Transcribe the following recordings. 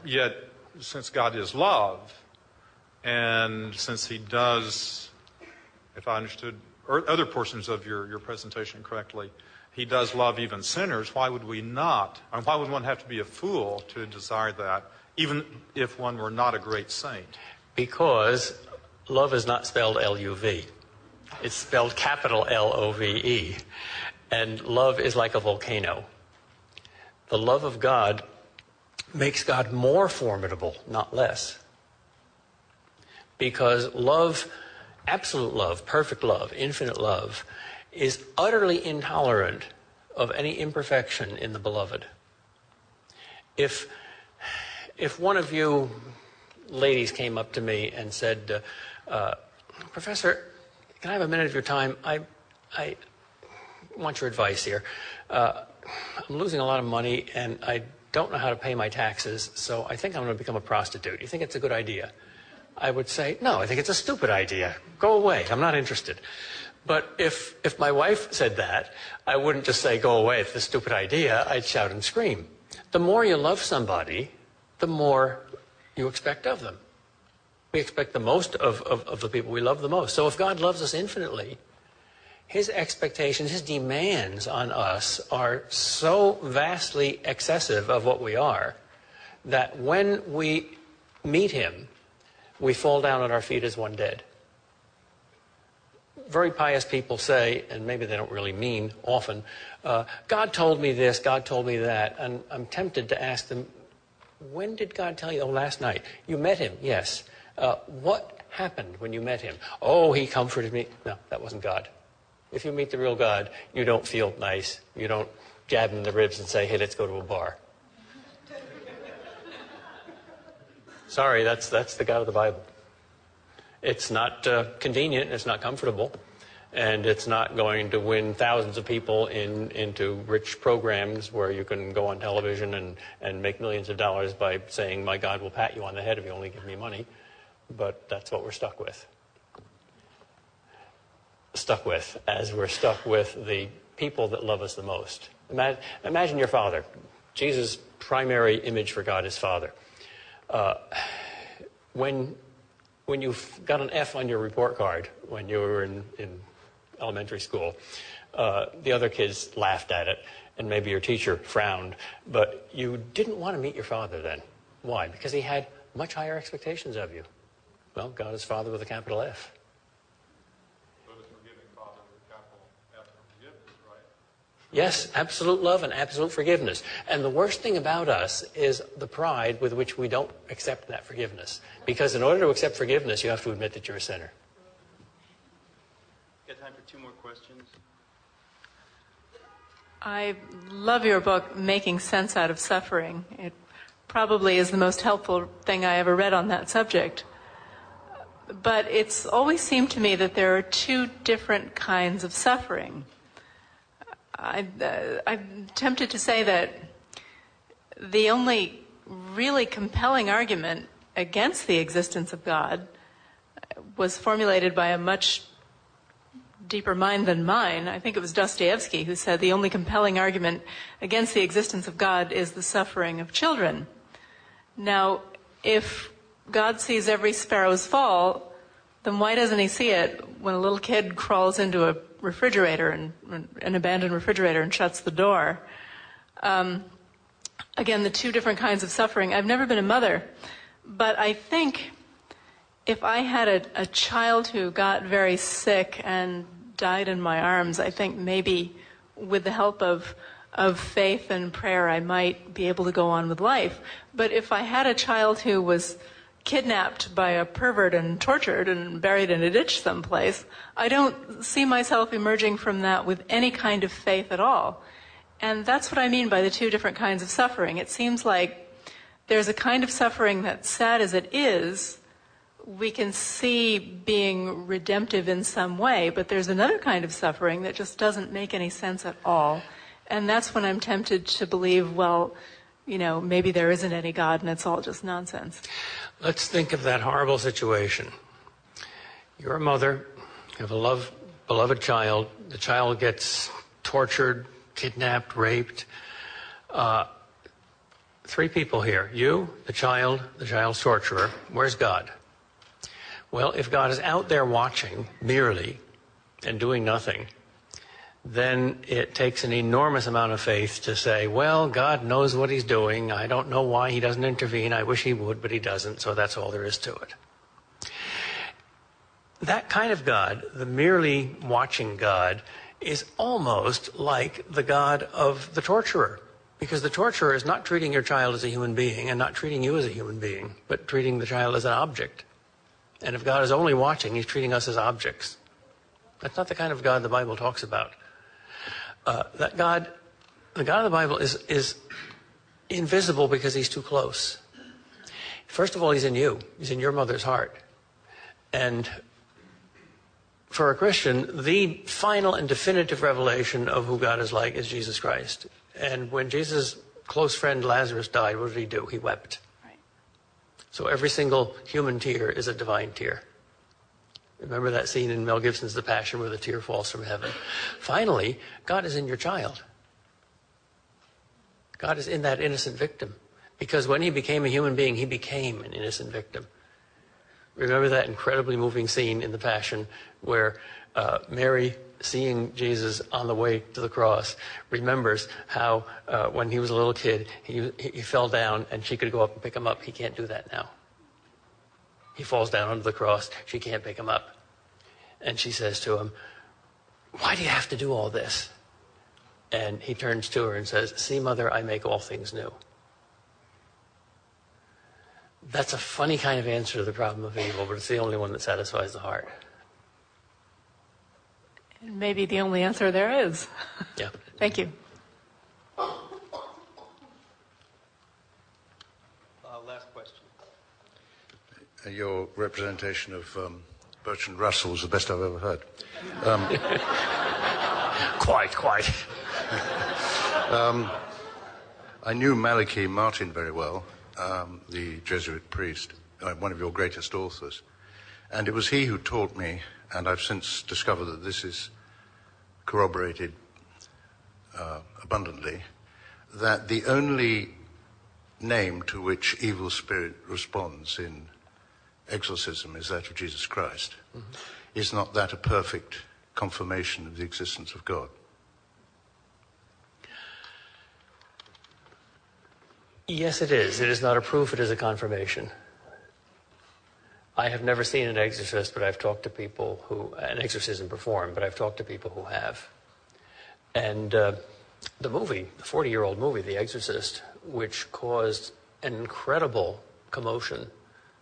Yet, since God is love, and since he does, if I understood other portions of your presentation correctly, he does love even sinners, why would we not? And why would one have to be a fool to desire that, even if one were not a great saint? Because love is not spelled L-U-V. It's spelled capital L-O-V-E. And love is like a volcano. The love of God makes God more formidable, not less. Because love, absolute love, perfect love, infinite love, is utterly intolerant of any imperfection in the beloved. If one of you ladies came up to me and said, Professor, can I have a minute of your time? I want your advice here. I'm losing a lot of money and I don't know how to pay my taxes, so I think I'm going to become a prostitute. You think it's a good idea? I would say, no, I think it's a stupid idea. Go away. I'm not interested. But if my wife said that, I wouldn't just say, go away, it's a stupid idea. I'd shout and scream. The more you love somebody, the more you expect of them. We expect the most of the people we love the most. So if God loves us infinitely, his expectations, his demands on us are so vastly excessive of what we are that when we meet him, we fall down at our feet as one dead. Very pious people say, and maybe they don't really mean often, God told me this, God told me that, and I'm tempted to ask them, when did God tell you? Oh, last night. You met him, yes. What happened when you met him? Oh, he comforted me. No, that wasn't God. If you meet the real God, you don't feel nice. You don't jab him in the ribs and say, hey, let's go to a bar. Sorry, that's the God of the Bible. It's not convenient, it's not comfortable, and it's not going to win thousands of people into rich programs where you can go on television and make millions of dollars by saying, my God will pat you on the head if you only give me money. But that's what we're stuck with. As we're stuck with the people that love us the most. Imagine your father. Jesus' primary image for God is Father. When you got an F on your report card when you were in elementary school, the other kids laughed at it, and maybe your teacher frowned, but you didn't want to meet your father then. Why? Because he had much higher expectations of you. Well, God is Father with a capital F. But a forgiving Father with a capital F for forgiveness, right? Yes, absolute love and absolute forgiveness. And the worst thing about us is the pride with which we don't accept that forgiveness. Because in order to accept forgiveness, you have to admit that you're a sinner. Got time for 2 more questions? I love your book, Making Sense Out of Suffering. It probably is the most helpful thing I ever read on that subject. But it's always seemed to me that there are 2 different kinds of suffering. I'm tempted to say that the only really compelling argument against the existence of God was formulated by a much deeper mind than mine. I think it was Dostoevsky who said the only compelling argument against the existence of God is the suffering of children. Now, if God sees every sparrow's fall, then why doesn't he see it when a little kid crawls into a refrigerator, an abandoned refrigerator, and shuts the door? Again, the 2 different kinds of suffering. I've never been a mother, but I think if I had a child who got very sick and died in my arms, I think maybe with the help of faith and prayer, I might be able to go on with life. But if I had a child who was kidnapped by a pervert and tortured and buried in a ditch someplace, I don't see myself emerging from that with any kind of faith at all. And that's what I mean by the 2 different kinds of suffering. It seems like there's a kind of suffering that's sad as it is, we can see being redemptive in some way, but there's another kind of suffering that just doesn't make any sense at all. And that's when I'm tempted to believe, well, you know, maybe there isn't any God and it's all just nonsense. Let's think of that horrible situation. You're a mother, you have a beloved child, the child gets tortured, kidnapped, raped. three people here. You, the child's torturer. Where's God? Well, if God is out there watching merely and doing nothing, then it takes an enormous amount of faith to say, well, God knows what he's doing. I don't know why he doesn't intervene. I wish he would, but he doesn't, so that's all there is to it. That kind of God, the merely watching God, is almost like the God of the torturer, because the torturer is not treating your child as a human being and not treating you as a human being, but treating the child as an object. And if God is only watching, he's treating us as objects. That's not the kind of God the Bible talks about. The God of the Bible is invisible because he's too close. First of all, he's in you. He's in your mother's heart. And for a Christian, the final and definitive revelation of who God is like is Jesus Christ. And when Jesus' close friend Lazarus died, what did he do? He wept. Right. So every single human tear is a divine tear. Remember that scene in Mel Gibson's The Passion where the tear falls from heaven? Finally, God is in your child. God is in that innocent victim. Because when he became a human being, he became an innocent victim. Remember that incredibly moving scene in The Passion where Mary, seeing Jesus on the way to the cross, remembers how when he was a little kid, he fell down and she could go up and pick him up. He can't do that now. He falls down onto the cross. She can't pick him up. And she says to him, why do you have to do all this? And he turns to her and says, see, Mother, I make all things new. That's a funny kind of answer to the problem of evil, but it's the only one that satisfies the heart. And maybe the only answer there is. Yeah. Thank you. Last question. Your representation of Bertrand Russell was the best I've ever heard. Quite. I knew Malachi Martin very well, the Jesuit priest, one of your greatest authors. And it was he who taught me, and I've since discovered that this is corroborated abundantly, that the only name to which evil spirit responds in exorcism is that of Jesus Christ. Mm-hmm. Is not that a perfect confirmation of the existence of God? Yes, it is. It is not a proof, it is a confirmation. I have never seen an exorcist, but I've talked to people who, an exorcism performed, but I've talked to people who have. And the movie, the 40-year-old movie, The Exorcist, which caused an incredible commotion,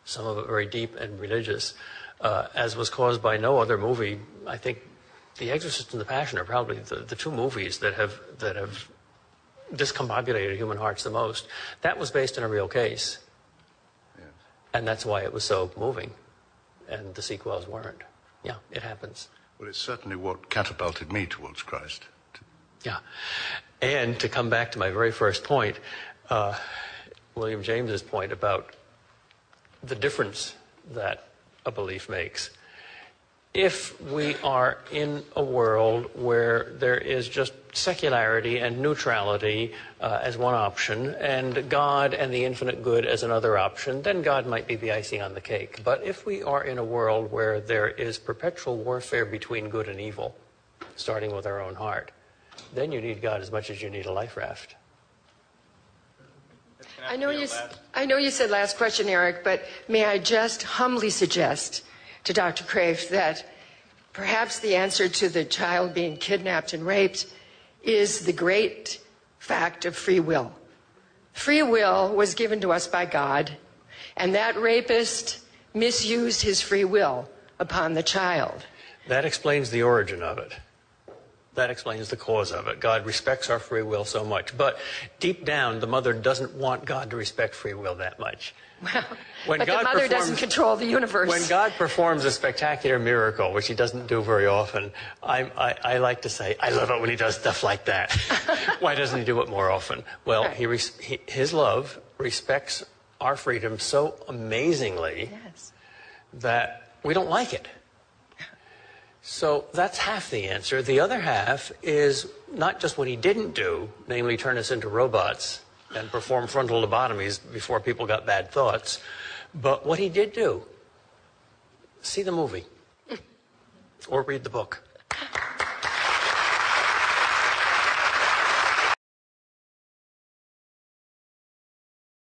some of it very deep and religious, as was caused by no other movie. I think The Exorcist and The Passion are probably the two movies that have discombobulated human hearts the most. That was based on a real case. Yes. And that's why it was so moving. And the sequels weren't. Yeah, it happens. Well, it's certainly what catapulted me towards Christ. Yeah. And to come back to my very first point, William James's point about the difference that a belief makes. If we are in a world where there is just secularity and neutrality as one option, and God and the infinite good as another option, then God might be the icing on the cake. But if we are in a world where there is perpetual warfare between good and evil, starting with our own heart, then you need God as much as you need a life raft. I know you said last question, Eric, but may I just humbly suggest to Dr. Kreeft that perhaps the answer to the child being kidnapped and raped is the great fact of free will. Free will was given to us by God, and that rapist misused his free will upon the child. That explains the origin of it. That explains the cause of it. God respects our free will so much. But deep down, the mother doesn't want God to respect free will that much. Well, when but God the mother doesn't control the universe. When God performs a spectacular miracle, which he doesn't do very often, I like to say, I love it when he does stuff like that. Why doesn't he do it more often? Well, Right. his love respects our freedom so amazingly that we don't like it. So that's half the answer. The other half is not just what he didn't do, namely turn us into robots and perform frontal lobotomies before people got bad thoughts. But what he did do, see the movie or read the book.